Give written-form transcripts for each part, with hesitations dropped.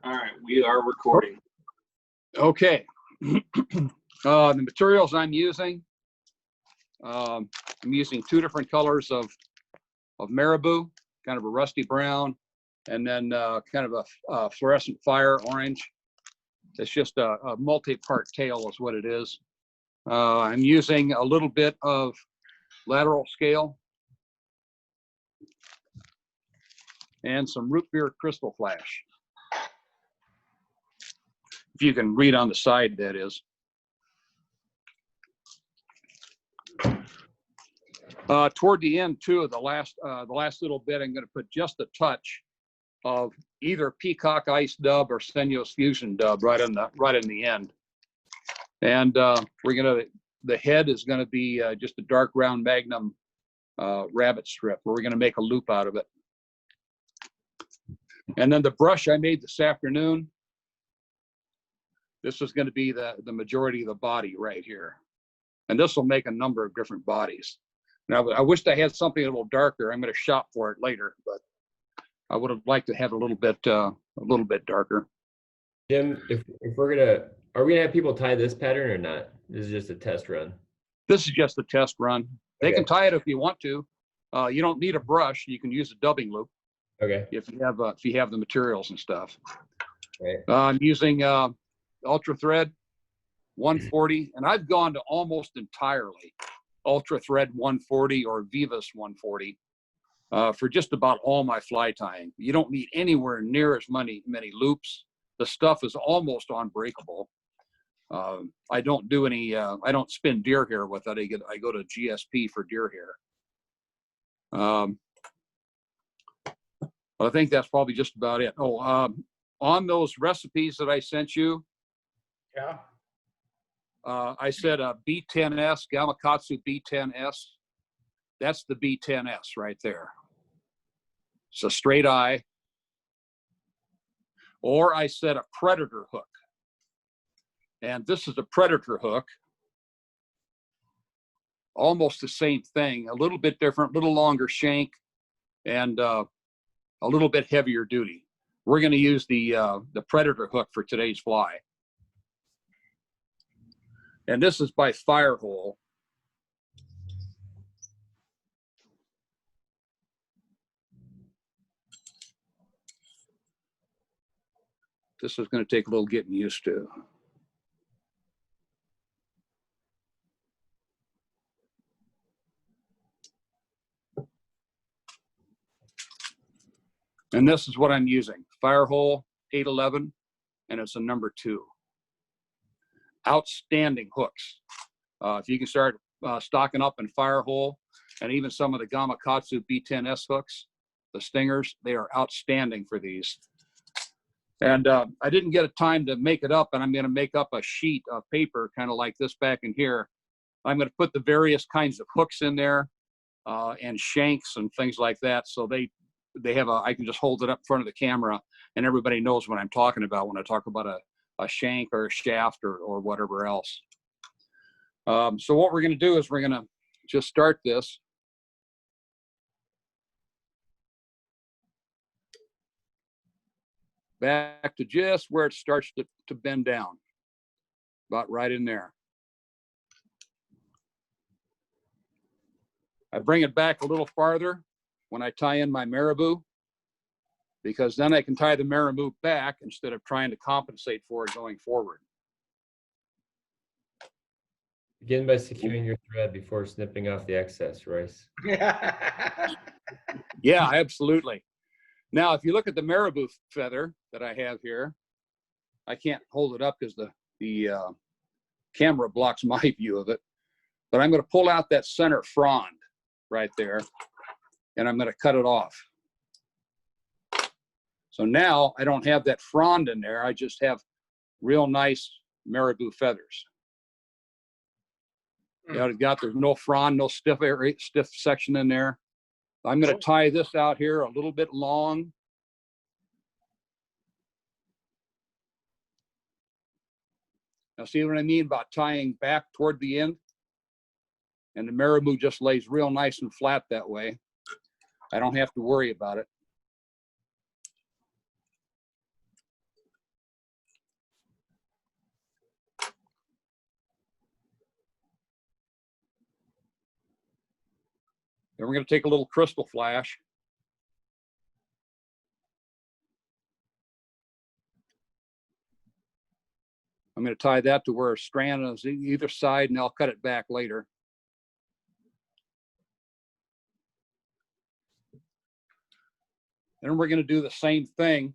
All right, we are recording. Okay. The materials I'm using two different colors of marabou, kind of a rusty brown, and then kind of a fluorescent fire orange. It's just a multi-part tail is what it is. I'm using a little bit of lateral scale and some root beer crystal flash. If you can read on the side, that is. Toward the end too, the last little bit, I'm going to put just a touch of either Peacock Ice Dub or Senyos Fusion Dub right in the end. And the head is going to be just a dark round Magnum rabbit strip, where we're going to make a loop out of it. And then the brush I made this afternoon, this is going to be the majority of the body right here. And this will make a number of different bodies. Now, I wished I had something a little darker. I'm going to shop for it later, but I would have liked to have a little bit darker. Jim, if are we gonna have people tie this pattern or not? This is just a test run. This is just a test run. They Okay. can tie it if you want to. You don't need a brush. You can use a dubbing loop. Okay. If you have the materials and stuff. Right. I'm using Ultra Thread 140, and I've gone to almost entirely Ultra Thread 140 or Vivus 140 for just about all my fly tying. You don't need anywhere near as many loops. The stuff is almost unbreakable. I don't do any. I don't spin deer hair with it. I go to GSP for deer hair. I think that's probably just about it. On those recipes that I sent you, Yeah. I said a B10S, Gamakatsu B10S. That's the B10S right there. It's a straight eye. Or I said a Predator hook. And this is a Predator hook. Almost the same thing, a little bit different, little longer shank, and a little bit heavier duty. We're going to use the Predator hook for today's fly. And this is by Firehole. This is going to take a little getting used to. And this is what I'm using, Firehole 811, and it's a number 2. Outstanding hooks. If you can start stocking up in Firehole and even some of the Gamakatsu B10S hooks, the stingers, they are outstanding for these. And I didn't get a time to make it up, and I'm going to make up a sheet of paper kind of like this back in here. I'm going to put the various kinds of hooks in there and shanks and things like that, so they have I can just hold it up in front of the camera and everybody knows what I'm talking about when I talk about a shank or a shaft or whatever else. So what we're going to do is we're going to just start this. Back to just where it starts to bend down, about right in there. I bring it back a little farther when I tie in my marabou, because then I can tie the marabou back instead of trying to compensate for it going forward. Begin by securing your thread before snipping off the excess, Royce. Yeah, absolutely. Now, if you look at the marabou feather that I have here, I can't hold it up because the camera blocks my view of it, but I'm going to pull out that center frond right there, and I'm going to cut it off. So now I don't have that frond in there. I just have real nice marabou feathers. There's no frond, no stiff section in there. I'm going to tie this out here a little bit long. Now, see what I mean about tying back toward the end? And the marabou just lays real nice and flat that way. I don't have to worry about it. Then we're going to take a little crystal flash. I'm going to tie that to where a strand is either side, and I'll cut it back later. Then we're going to do the same thing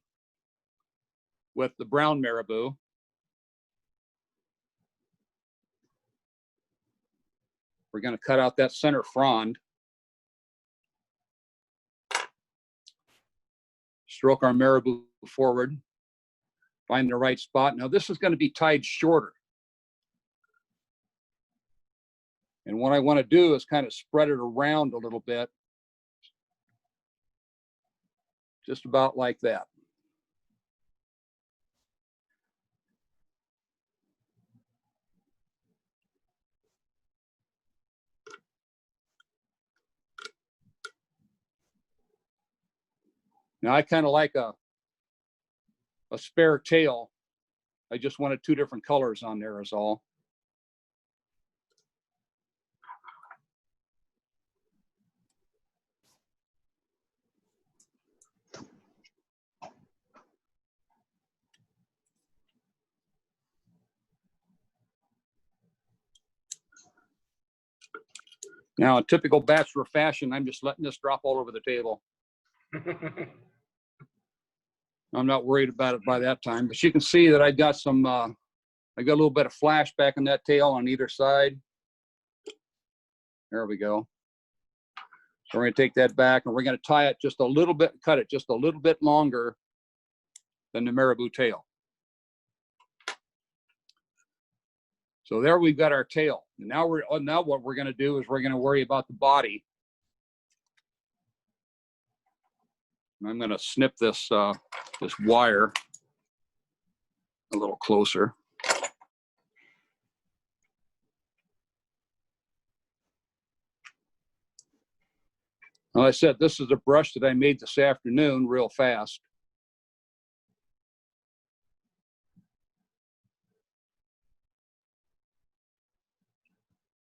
with the brown marabou. We're going to cut out that center frond. Stroke our marabou forward. Find the right spot. Now this is going to be tied shorter. And what I want to do is kind of spread it around a little bit. Just about like that. Now I kind of like a spare tail. I just wanted 2 different colors on there is all. Now, in typical bachelor fashion, I'm just letting this drop all over the table. I'm not worried about it by that time, but you can see that I got some, I got a little bit of flash back in that tail on either side. There we go. So we're going to take that back and we're going to tie it just a little bit, cut it just a little bit longer than the marabou tail. So there we've got our tail. And now what we're going to do is we're going to worry about the body. And I'm going to snip this this wire a little closer. Well, I said this is a brush that I made this afternoon real fast.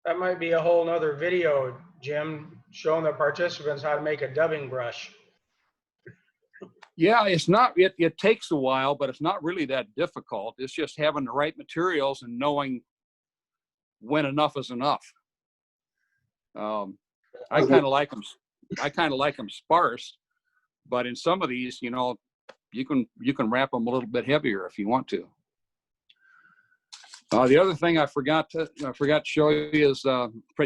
That might be a whole nother video, Jim, showing the participants how to make a dubbing brush. Yeah, it's not, it takes a while, but it's not really that difficult. It's just having the right materials and knowing when enough is enough. I kind of like them sparse, but in some of these, you know, you can wrap them a little bit heavier if you want to. The other thing I forgot to show you is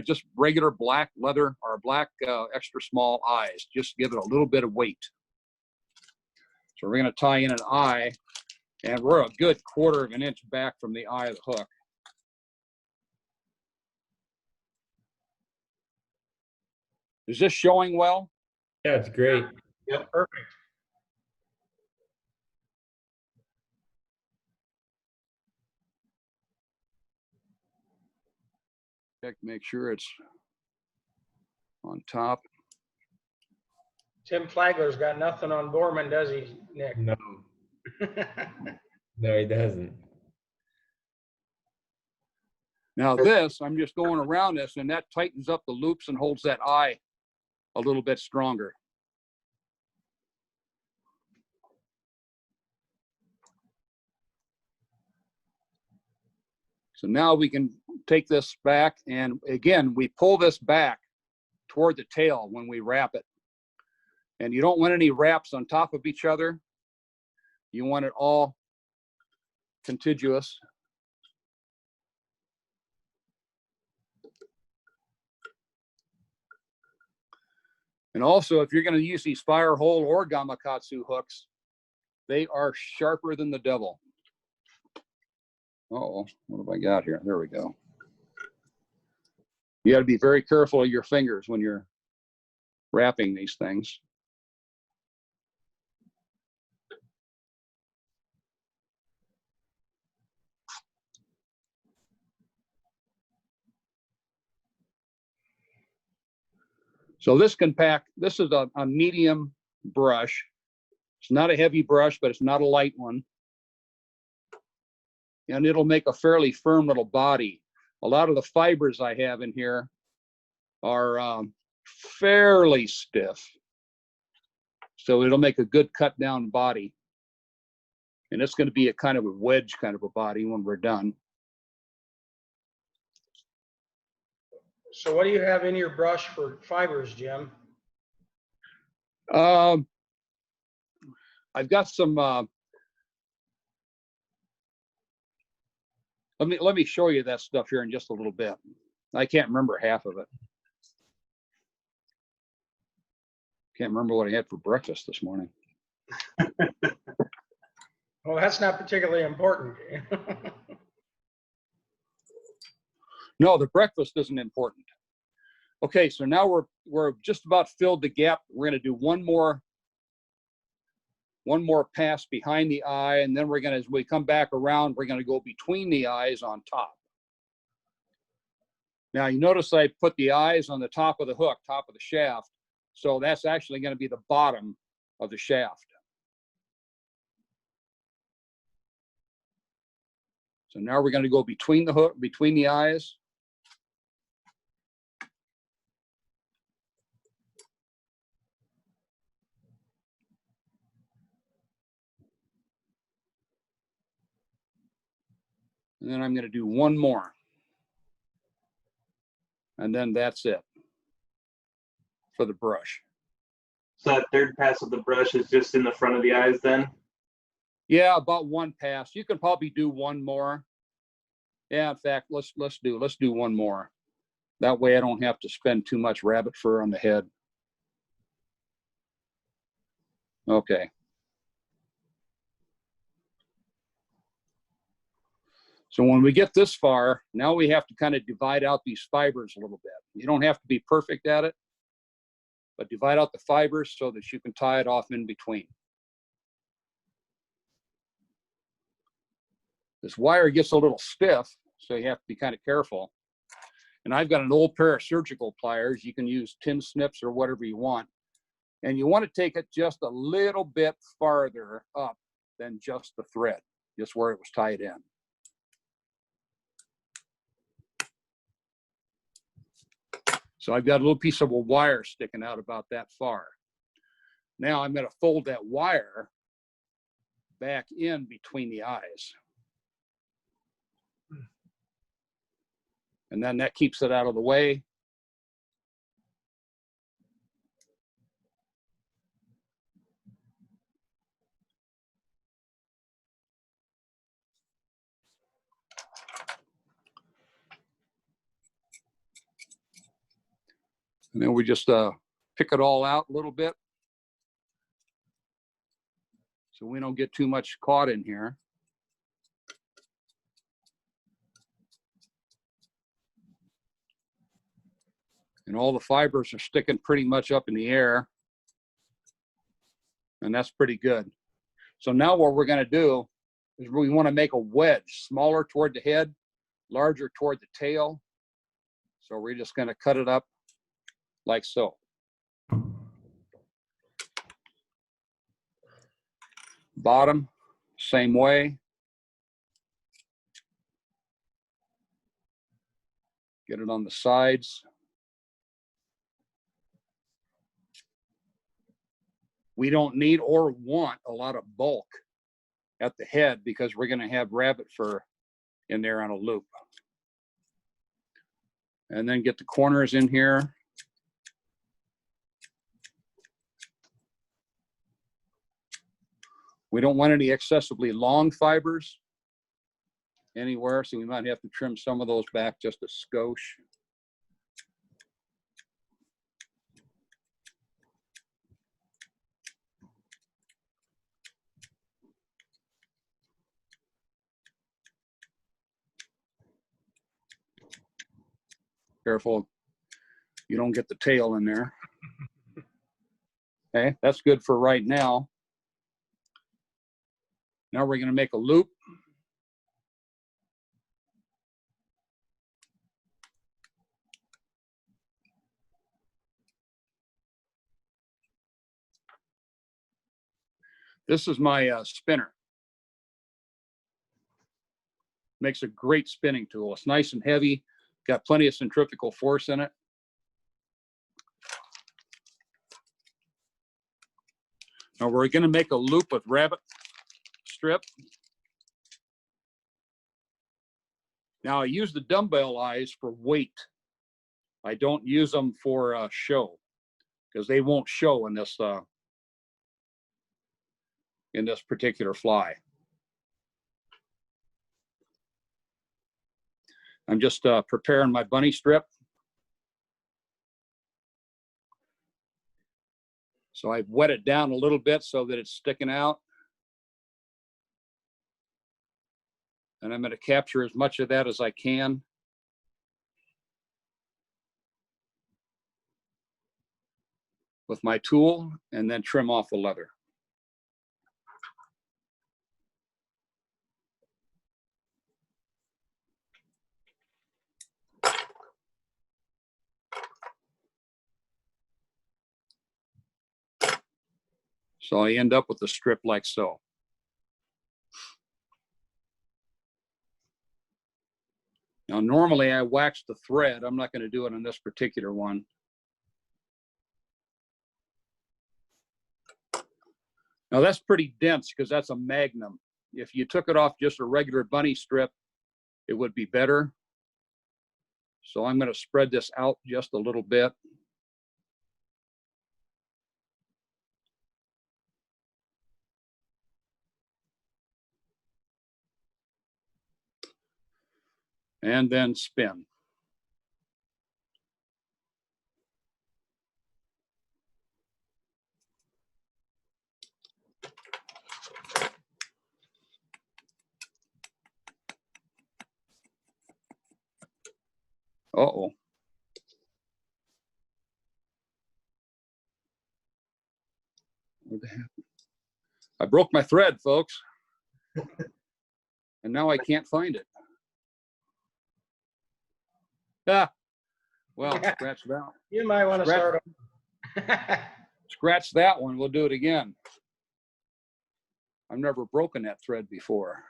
just regular black leather or black extra small eyes. Just give it a little bit of weight. So we're going to tie in an eye, and we're a good 1/4 of an inch back from the eye of the hook. Is this showing well? Yeah, it's great. Yep, perfect. Check, make sure it's on top. Tim Flagler's got nothing on Borman, does he, Nick? No, no, he doesn't. Now this, I'm just going around this, and that tightens up the loops and holds that eye a little bit stronger. So now we can take this back, and again, we pull this back toward the tail when we wrap it. And you don't want any wraps on top of each other. You want it all contiguous. And also, if you're going to use these fire hole or gamakatsu hooks, they are sharper than the devil. Uh-oh, what have I got here? There we go. You got to be very careful of your fingers when you're wrapping these things. So this is a medium brush. It's not a heavy brush, but it's not a light one. And it'll make a fairly firm little body. A lot of the fibers I have in here are fairly stiff. So it'll make a good cut down body. And it's going to be a kind of a wedge kind of a body when we're done. So what do you have in your brush for fibers, Jim? I've got some, let me show you that stuff here in just a little bit. I can't remember half of it. Can't remember what I had for breakfast this morning. Well, that's not particularly important. No, the breakfast isn't important. Okay, so now we're just about filled the gap. We're going to do one more pass behind the eye, and then we're going to, as we come back around, we're going to go between the eyes on top. Now you notice I put the eyes on the top of the hook, top of the shaft, so that's actually going to be the bottom of the shaft. So now we're going to go between the hook, between the eyes. And then I'm going to do one more. And then that's it for the brush. So that third pass of the brush is just in the front of the eyes then? Yeah, about one pass. You can probably do one more. Yeah, in fact, let's do one more. That way I don't have to spend too much rabbit fur on the head. Okay. So when we get this far, now we have to kind of divide out these fibers a little bit. You don't have to be perfect at it, but divide out the fibers so that you can tie it off in between. This wire gets a little stiff, so you have to be kind of careful. And I've got an old pair of surgical pliers. You can use tin snips or whatever you want. And you want to take it just a little bit farther up than just the thread, just where it was tied in. So I've got a little piece of a wire sticking out about that far. Now I'm going to fold that wire back in between the eyes. And then that keeps it out of the way. And then we just pick it all out a little bit so we don't get too much caught in here. And all the fibers are sticking pretty much up in the air. And that's pretty good. So now what we're going to do is we want to make a wedge, smaller toward the head, larger toward the tail. So we're just going to cut it up like so. Bottom, same way. Get it on the sides. We don't need or want a lot of bulk at the head because we're going to have rabbit fur in there on a loop. And then get the corners in here. We don't want any excessively long fibers anywhere, so we might have to trim some of those back just a skosh. Careful you don't get the tail in there. Okay, that's good for right now. Now we're going to make a loop. This is my spinner. Makes a great spinning tool. It's nice and heavy, got plenty of centrifugal force in it. Now we're going to make a loop with rabbit strip. Now I use the dumbbell eyes for weight. I don't use them for show, because they won't show in this particular fly. I'm just preparing my bunny strip. So I've wet it down a little bit so that it's sticking out. And I'm going to capture as much of that as I can. With my tool, and then trim off the leather. So I end up with the strip like so. Now, normally I wax the thread. I'm not going to do it on this particular one. Now that's pretty dense because that's a Magnum. If you took it off just a regular bunny strip, it would be better. So I'm going to spread this out just a little bit. And then spin. Uh-oh. What the heck? I broke my thread, folks. And now I can't find it. Ah, well, scratch that. You might want to start. Scratch that one. We'll do it again. I've never broken that thread before.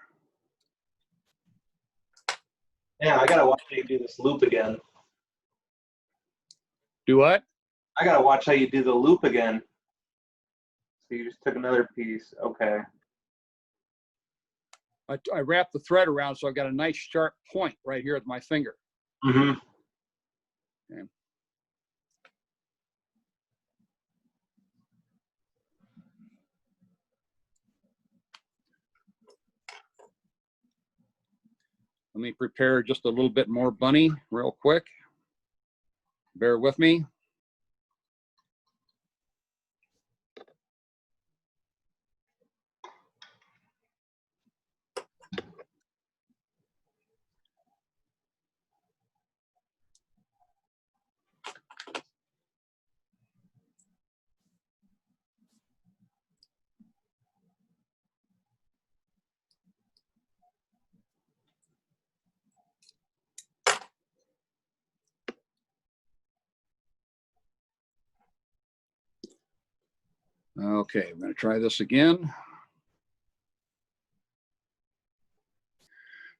Yeah, I gotta watch how you do this loop again. Do what? I gotta watch how you do the loop again. So you just took another piece. Okay. I wrapped the thread around so I got a nice sharp point right here with my finger. Mm-hmm. Okay. Let me prepare just a little bit more bunny real quick. Bear with me. Okay, I'm going to try this again.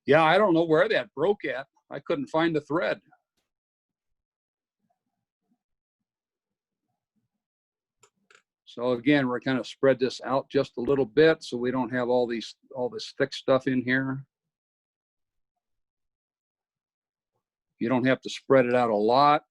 Yeah, I don't know where that broke at. I couldn't find the thread. So again, we're kind of spread this out just a little bit so we don't have all this thick stuff in here. You don't have to spread it out a lot.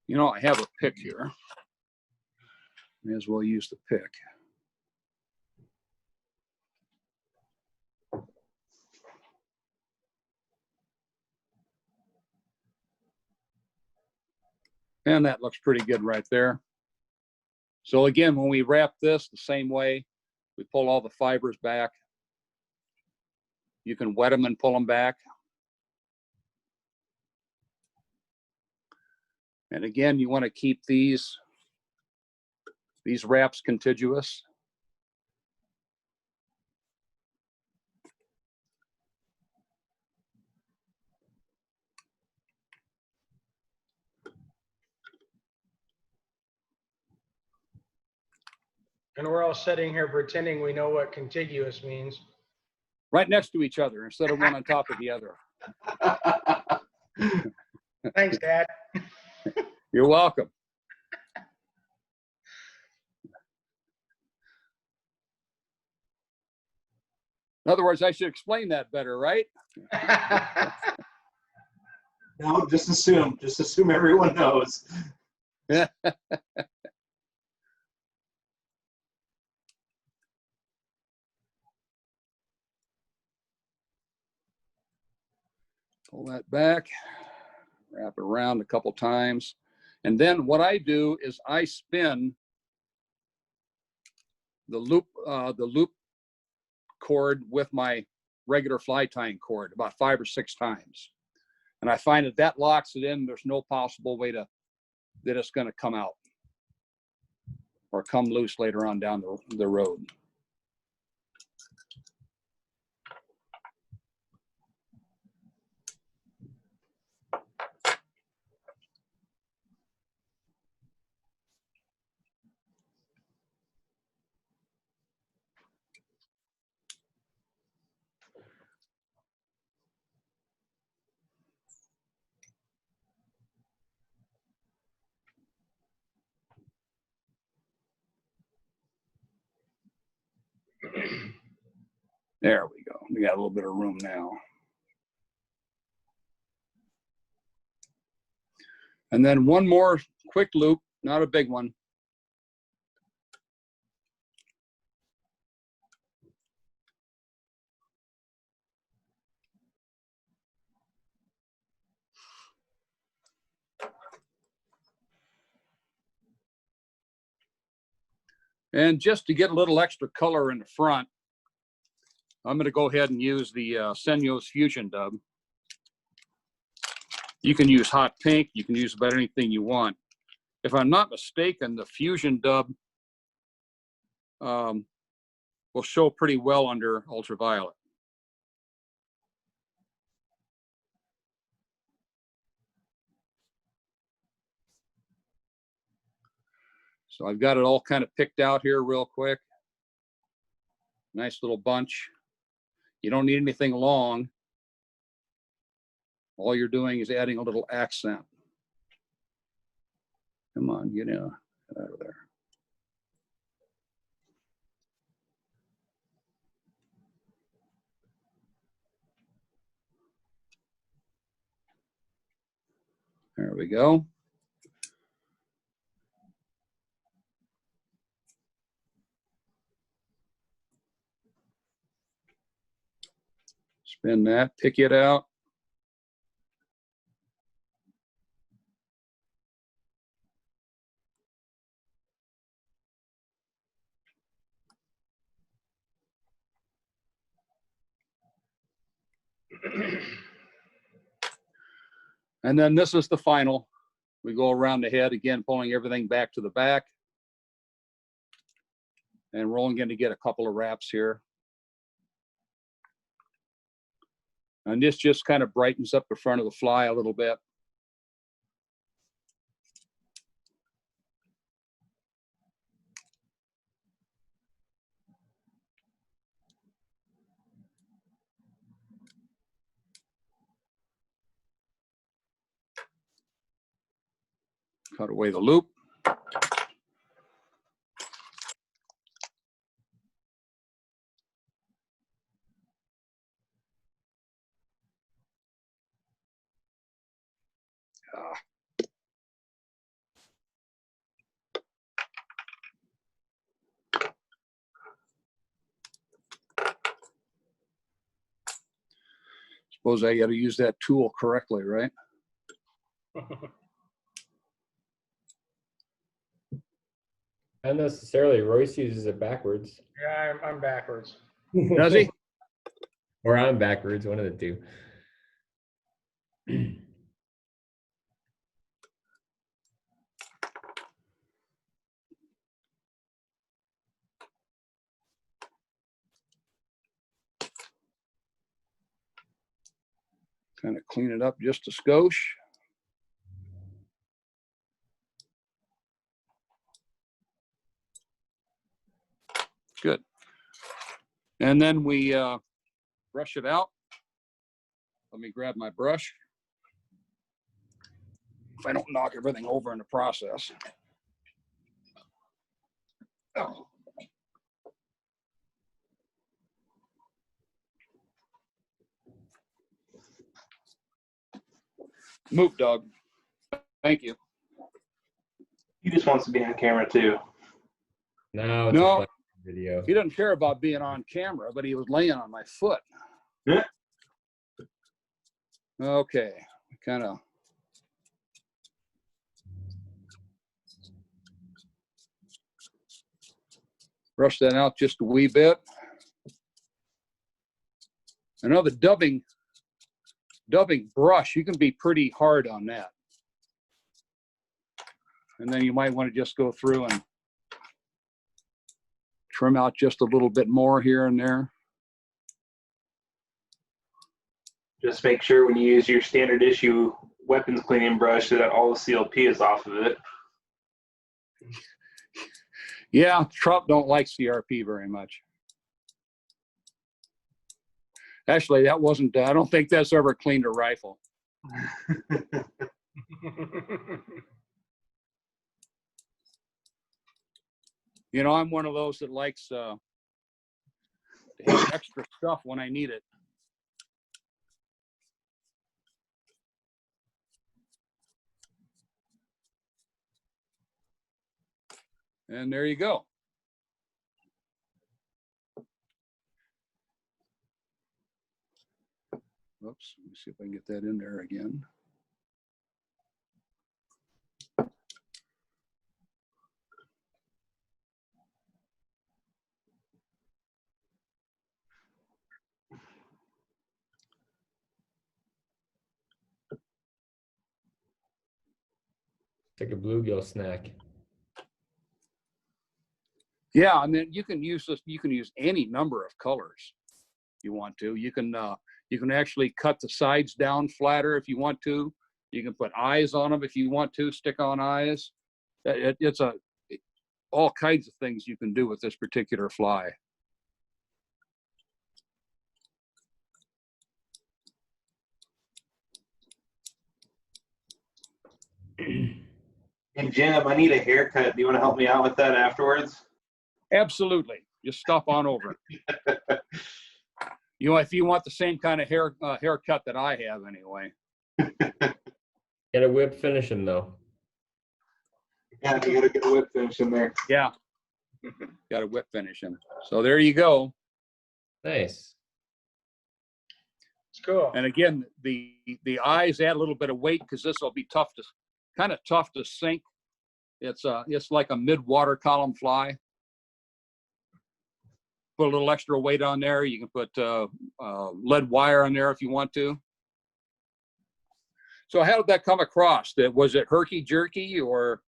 You know, I have a pick here. May as well use the pick. And that looks pretty good right there. So again, when we wrap this the same way, we pull all the fibers back. You can wet them and pull them back. And again, you want to keep these wraps contiguous. And we're all sitting here pretending we know what contiguous means. Right next to each other instead of one on top of the other. Thanks, Dad. You're welcome. In other words, I should explain that better, right? No, just assume everyone knows. Pull that back, wrap it around a couple times. And then what I do is I spin the loop cord with my regular fly tying cord about 5 or 6 times. And I find that that locks it in. There's no possible way that it's going to come out or come loose later on down the road. There we go. We got a little bit of room now. And then one more quick loop, not a big one. And just to get a little extra color in the front, I'm going to go ahead and use the Senyo's Fusion Dub. You can use hot pink. You can use about anything you want. If I'm not mistaken, the Fusion Dub will show pretty well under ultraviolet. So I've got it all kind of picked out here real quick. Nice little bunch. You don't need anything long. All you're doing is adding a little accent. Come on, get out of there. There we go. Spin that, pick it out. And then this is the final. We go around the head again, pulling everything back to the back. And we're only going to get a couple of wraps here. And this just kind of brightens up the front of the fly a little bit. Cut away the loop. Suppose I got to use that tool correctly, right? Not necessarily. Royce uses it backwards. Yeah, I'm backwards. Does he? Or I'm backwards, one of the two. Kind of clean it up just a skosh. And then we brush it out. Let me grab my brush. If I don't knock everything over in the process. Oh. Move, Doug. Thank you. He just wants to be on camera too. No, it's No. a fun video. He doesn't care about being on camera, but he was laying on my foot. Yeah. Okay, kind of. Brush that out just a wee bit. Another dubbing brush, you can be pretty hard on that. And then you might want to just go through and trim out just a little bit more here and there. Just make sure when you use your standard issue weapons cleaning brush that all the CLP is off of it. Yeah, Trump don't like CRP very much. Actually, that wasn't, I don't think that's ever cleaned a rifle. You know, I'm one of those that likes to have extra stuff when I need it. And there you go. Oops, let me see if I can get that in there again. It's like a bluegill snack. Yeah, I mean, you can use this. You can use any number of colors you want to. You can actually cut the sides down flatter if you want to. You can put eyes on them if you want to. Stick on eyes. It's all kinds of things you can do with this particular fly. Hey Jim, I need a haircut. Do you want to help me out with that afterwards? Absolutely. Just stop on over. You know, if you want the same kind of haircut that I have anyway. Get a whip finish him though. Yeah, you gotta get a whip finish in there. Yeah. Got a whip finish him. So there you go. Nice. It's cool. And again, the eyes add a little bit of weight because this will be kind of tough to sink. It's like a mid-water column fly. Put a little extra weight on there. You can put lead wire on there if you want to. So how did that come across? Was it herky jerky or?